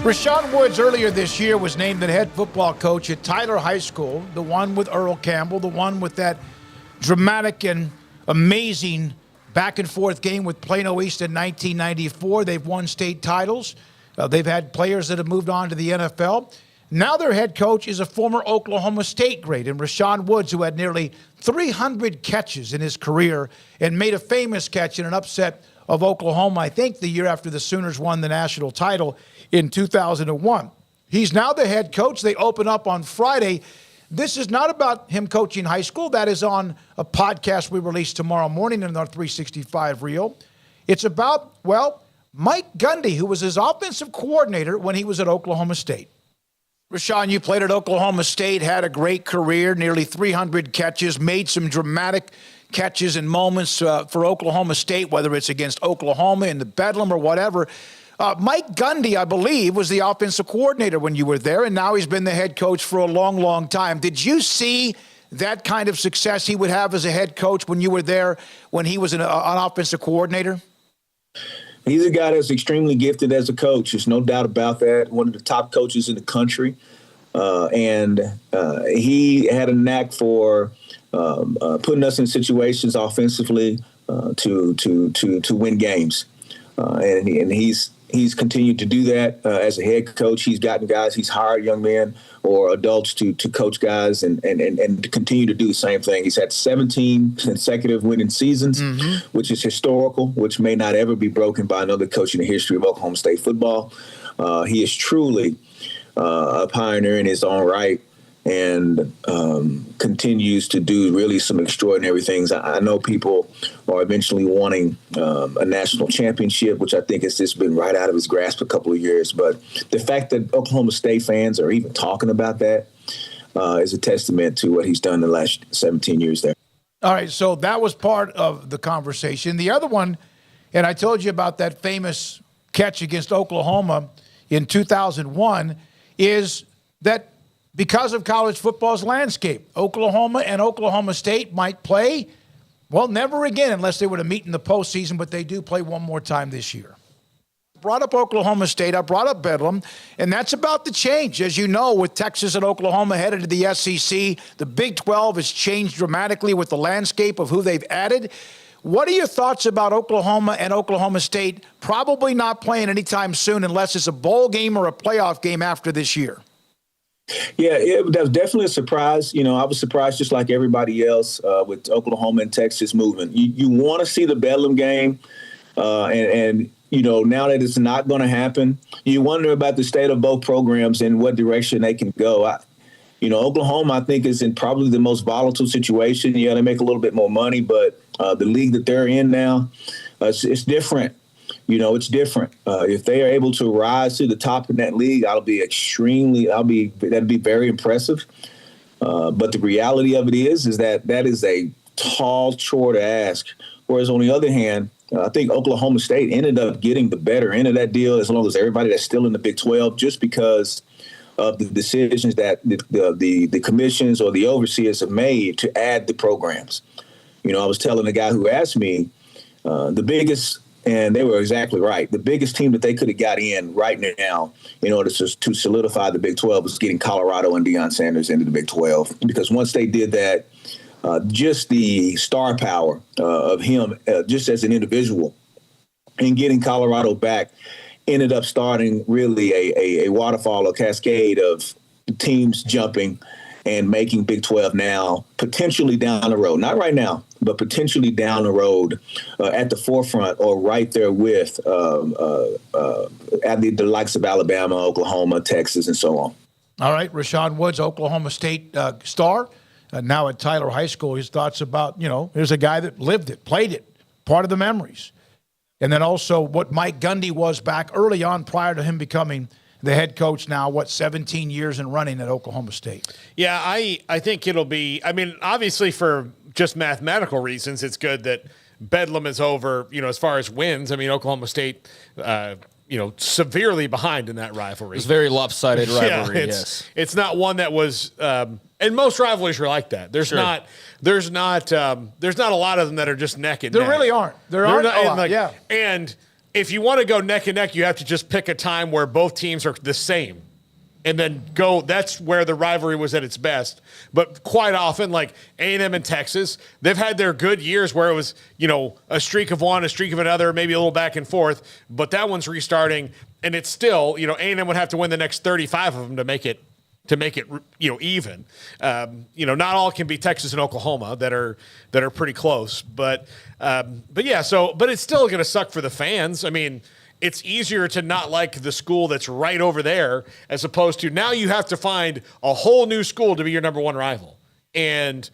Rashaun Woods earlier this year was named the head football coach at Tyler High School, the one with Earl Campbell, the one with that dramatic and amazing back-and-forth game with Plano East in 1994. They've won state titles. They've had players that have moved on to the NFL. Now their head coach is a former Oklahoma State great, and Rashaun Woods, who had nearly 300 catches in his career and made a famous catch in an upset of Oklahoma, I think the year after the Sooners won the national title in 2001. He's now the head coach. They open up on Friday. This is not about him coaching high school. That is on a podcast we release tomorrow morning in our 365 reel. It's about, well, Mike Gundy, who was his offensive coordinator when he was at Oklahoma State. Rashaun, you played at Oklahoma State, had a great career, nearly 300 catches, made some dramatic catches and moments for Oklahoma State, whether it's against Oklahoma in the Bedlam or whatever. Mike Gundy, I believe, was the offensive coordinator when you were there, and now he's been the head coach for a long, long time. Did you see that kind of success he would have as a head coach when you were there, when he was an offensive coordinator? He's a guy that's extremely gifted as a coach. There's no doubt about that. One of the top coaches in the country. And he had a knack for putting us in situations offensively to win games. And he's continued to do that as a head coach. He's gotten guys, he's hired young men or adults to coach guys and to continue to do the same thing. He's had 17 consecutive winning seasons, which is historical, which may not ever be broken by another coach in the history of Oklahoma State football. He is truly a pioneer in his own right and continues to do really some extraordinary things. I know people are eventually wanting a national championship, which I think has just been right out of his grasp a couple of years. But the fact that Oklahoma State fans are even talking about that is a testament to what he's done in the last 17 years there. All right, so that was part of the conversation. The other one, and I told you about that famous catch against Oklahoma in 2001, is that because of college football's landscape, Oklahoma and Oklahoma State might play, well, never again unless they were to meet in the postseason, but they do play one more time this year. Brought up Oklahoma State, I brought up Bedlam, and that's about the change. As you know, with Texas and Oklahoma headed to the SEC, the Big 12 has changed dramatically with the landscape of who they've added. What are your thoughts about Oklahoma and Oklahoma State probably not playing anytime soon unless it's a bowl game or a playoff game after this year? Yeah, that was definitely a surprise. You know, I was surprised just like everybody else with Oklahoma and Texas moving. You want to see the Bedlam game, and you know, now that it's not going to happen, you wonder about the state of both programs and what direction they can go. Oklahoma, I think, is in probably the most volatile situation. Yeah, they make a little bit more money, but the league that they're in now, it's different. You know, it's different. If they are able to rise to the top in that league, that'd be very impressive. But the reality of it is that is a tall chore to ask. Whereas on the other hand, I think Oklahoma State ended up getting the better end of that deal as long as everybody that's still in the Big 12, just because of the decisions that the commissions or the overseers have made to add the programs. You know, I was telling the guy who asked me the biggest. And they were exactly right. The biggest team that they could have got in right now in order to solidify the Big 12 was getting Colorado and Deion Sanders into the Big 12. Because once they did that, just the star power of him just as an individual and getting Colorado back ended up starting really a waterfall, a cascade of teams jumping and making Big 12 now potentially down the road. Not right now, but potentially down the road at the forefront or right there with at the likes of Alabama, Oklahoma, Texas, and so on. All right, Rashaun Woods, Oklahoma State star, now at Tyler High School. His thoughts about, there's a guy that lived it, played it, part of the memories. And then also what Mike Gundy was back early on prior to him becoming the head coach now, 17 years and running at Oklahoma State. Yeah, I think it'll be, obviously for just mathematical reasons, it's good that Bedlam is over, as far as wins. Oklahoma State, severely behind in that rivalry. It's a very lopsided rivalry, yeah, it's not one that was, and most rivalries are like that. There's not a lot of them that are just neck and neck. There really aren't. There aren't a lot, yeah. And if you want to go neck and neck, you have to just pick a time where both teams are the same. And then go, that's where the rivalry was at its best. But quite often, like A&M and Texas, they've had their good years where it was, a streak of one, a streak of another, maybe a little back and forth. But that one's restarting, and it's still, A&M would have to win the next 35 of them to make it even. Not all can be Texas and Oklahoma that are pretty close. But it's still going to suck for the fans. I mean, it's easier to not like the school that's right over there as opposed to now you have to find a whole new school to be your number one rival. And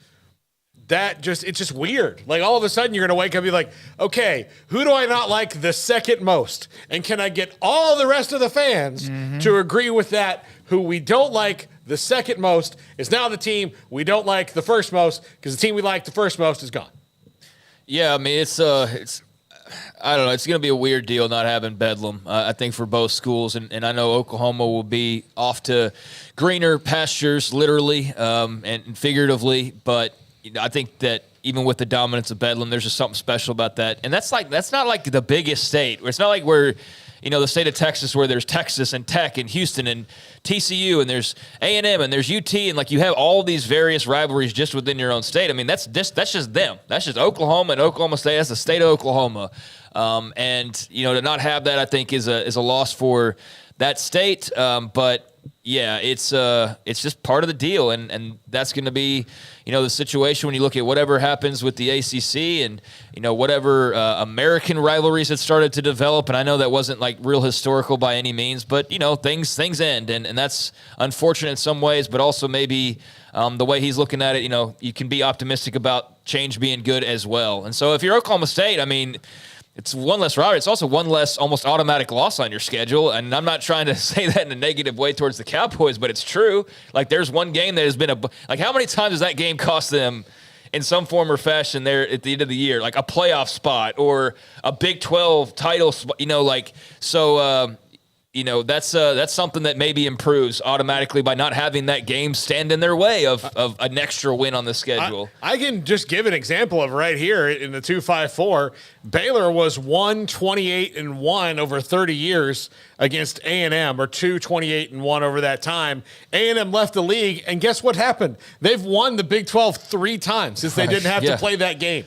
it's just weird. Like all of a sudden you're going to wake up and be like, okay, who do I not like the second most? And can I get all the rest of the fans to agree with that? Who we don't like the second most is now the team we don't like the first most because the team we like the first most is gone. Yeah, I mean, it's I don't know. It's going to be a weird deal not having Bedlam, I think, for both schools. And I know Oklahoma will be off to greener pastures, literally and figuratively. But I think that even with the dominance of Bedlam, there's just something special about that. And that's not like the biggest state. It's not like we're, the state of Texas where there's Texas and Tech and Houston and TCU and there's A&M and there's UT and like you have all these various rivalries just within your own state. I mean, that's just them. That's just Oklahoma and Oklahoma State. That's the state of Oklahoma. To not have that, I think, is a loss for that state. But yeah, it's just part of the deal, and that's going to be, the situation when you look at whatever happens with the ACC and whatever American rivalries that started to develop. And I know that wasn't like real historical by any means, but things end, and that's unfortunate in some ways, but also maybe the way he's looking at it, you can be optimistic about change being good as well. And so if you're Oklahoma State, I mean, it's one less rivalry. It's also one less almost automatic loss on your schedule. And I'm not trying to say that in a negative way towards the Cowboys, but it's true. Like, there's one game that has been how many times does that game cost them in some form or fashion there at the end of the year? Like a playoff spot or a Big 12 title spot, that's something that maybe improves automatically by not having that game stand in their way of an extra win on the schedule. I can just give an example of right here in the 254. Baylor was 128-1 over 30 years against A&M, or 228-1 over that time. A&M left the league, and guess what happened? They've won the Big 12 3 times since they didn't have to play that game.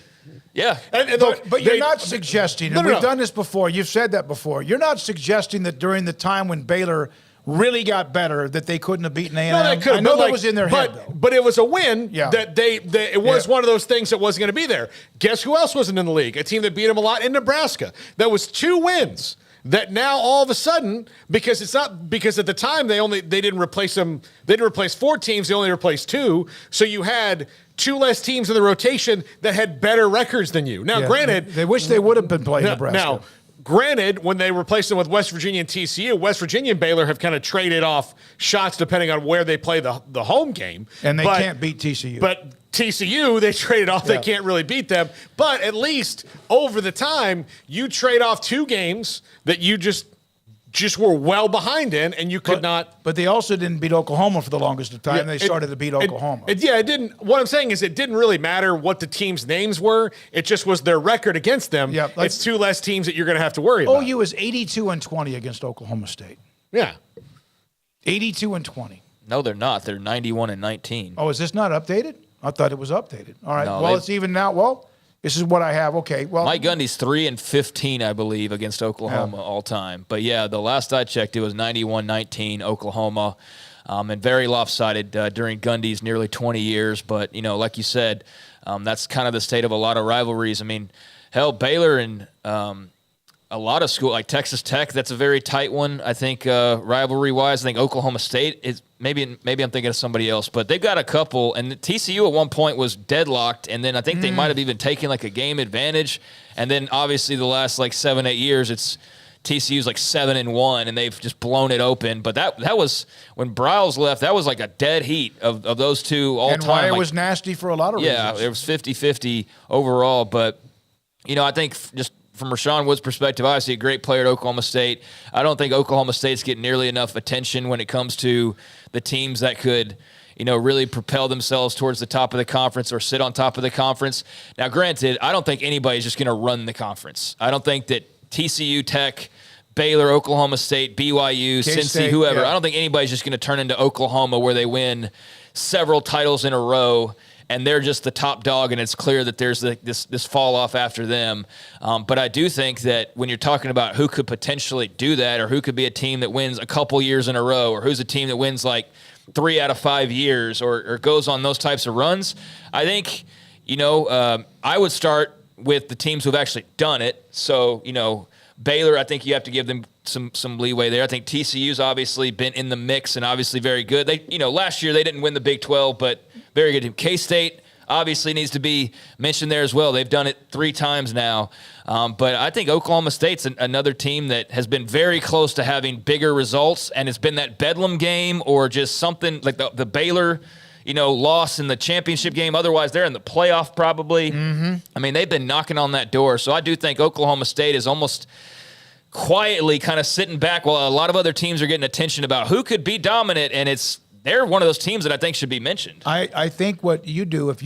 Yeah. But you're not suggesting, and we've done this before, you've said that before, you're not suggesting that during the time when Baylor really got better that they couldn't have beaten A&M. No, they could. I know that was in their head, though. But it was a win that it was one of those things that wasn't going to be there. Guess who else wasn't in the league? A team that beat them a lot in Nebraska. That was 2 wins. That now all of a sudden, because at the time they didn't replace them, they didn't replace 4 teams, they only replaced 2. So you had 2 less teams in the rotation that had better records than you. Now, granted, they wish they would have been playing Nebraska. Now, granted, when they replaced them with West Virginia and TCU, West Virginia and Baylor have kind of traded off shots depending on where they play the home game. And they can't beat TCU. But TCU, they traded off. They can't really beat them. But at least over the time, you trade off 2 games that you just were well behind in, and you could not. But they also didn't beat Oklahoma for the longest of time. They started to beat Oklahoma. It didn't. What I'm saying is it didn't really matter what the teams' names were. It just was their record against them. Yeah, it's 2 less teams that you're going to have to worry about. OU is 82-20 against Oklahoma State. Yeah. 82-20. No, they're not. They're 91-19. Oh, is this not updated? I thought it was updated. All right. No, it's even now. Well, this is what I have. Okay. Well, Mike Gundy's 3-15, I believe, against Oklahoma all time. But yeah, the last I checked, it was 91-19 Oklahoma, and very lopsided during Gundy's nearly 20 years. But like you said, that's kind of the state of a lot of rivalries. I mean, hell, Baylor and a lot of school like Texas Tech, that's a very tight one. I think rivalry-wise, I think Oklahoma State is. Maybe I'm thinking of somebody else, but they've got a couple. And TCU at one point was deadlocked, and then I think they might have even taken like a game advantage. And then obviously the last like 7-8 years, it's TCU's like 7-1, and they've just blown it open. But that was when Briles left. That was like a dead heat of those 2 all time. And why it was nasty for a lot of reasons. Yeah, it was 50-50 overall. But I think just from Rashaun Woods' perspective, obviously a great player at Oklahoma State. I don't think Oklahoma State's getting nearly enough attention when it comes to the teams that could, really propel themselves towards the top of the conference or sit on top of the conference. Now, granted, I don't think anybody's just going to run the conference. I don't think that TCU, Tech, Baylor, Oklahoma State, BYU, Cincy, K-State, whoever. yeah. I don't think anybody's just going to turn into Oklahoma where they win several titles in a row and they're just the top dog, and it's clear that there's this fall off after them. But I do think that when you're talking about who could potentially do that, or who could be a team that wins a couple years in a row, or who's a team that wins like 3 out of 5 years, or goes on those types of runs, I think, I would start with the teams who've actually done it. So, Baylor, I think you have to give them some leeway there. I think TCU's obviously been in the mix and obviously very good. They, last year they didn't win the Big 12, but very good team. K-State obviously needs to be mentioned there as well. They've done it 3 times now. But I think Oklahoma State's another team that has been very close to having bigger results, and it's been that Bedlam game or just something like the Baylor loss in the championship game. Otherwise, they're in the playoff probably. Mm-hmm. I mean, they've been knocking on that door. So I do think Oklahoma State is almost quietly kind of sitting back while a lot of other teams are getting attention about who could be dominant, and they're one of those teams that I think should be mentioned. I think what you do, if